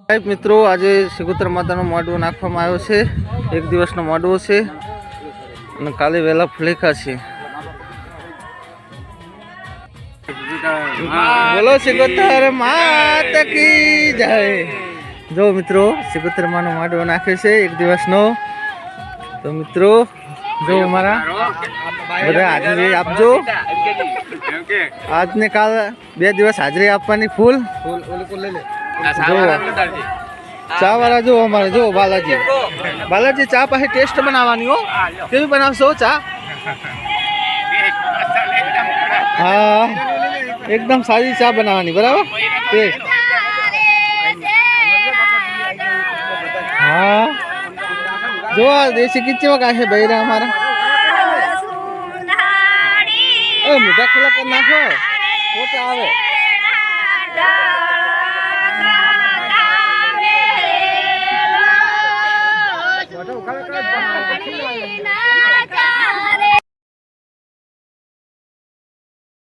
મિત્રો આજે સિગોતર માતાનો માંડવો નાખવામાં આવ્યો છે। એક દિવસનો માંડવો છે અને કાલે વહેલા ફ્લેકા છે। બોલો સિગોતર માતા કી જય। જો મિત્રો સિગોતર માનો માંડવો નાખ્યો છે એક દિવસનો। તો મિત્રો જો અમારા બધા હાજરી આપજો। આજને કાલ 2 દિવસ હાજરી આપવાની ફૂલ। ચા वाला जो हमारे जो बालाजी चा पासे टेस्ट बनावानी हो केवी बनावशो चा? हाँ एकदम सारी चा बनावानी बराबर टेस्ट। हाँ जो देसी किच्ची में काहे बहिरा हमारा मोटा खुला कर नाखो फोटो आवे।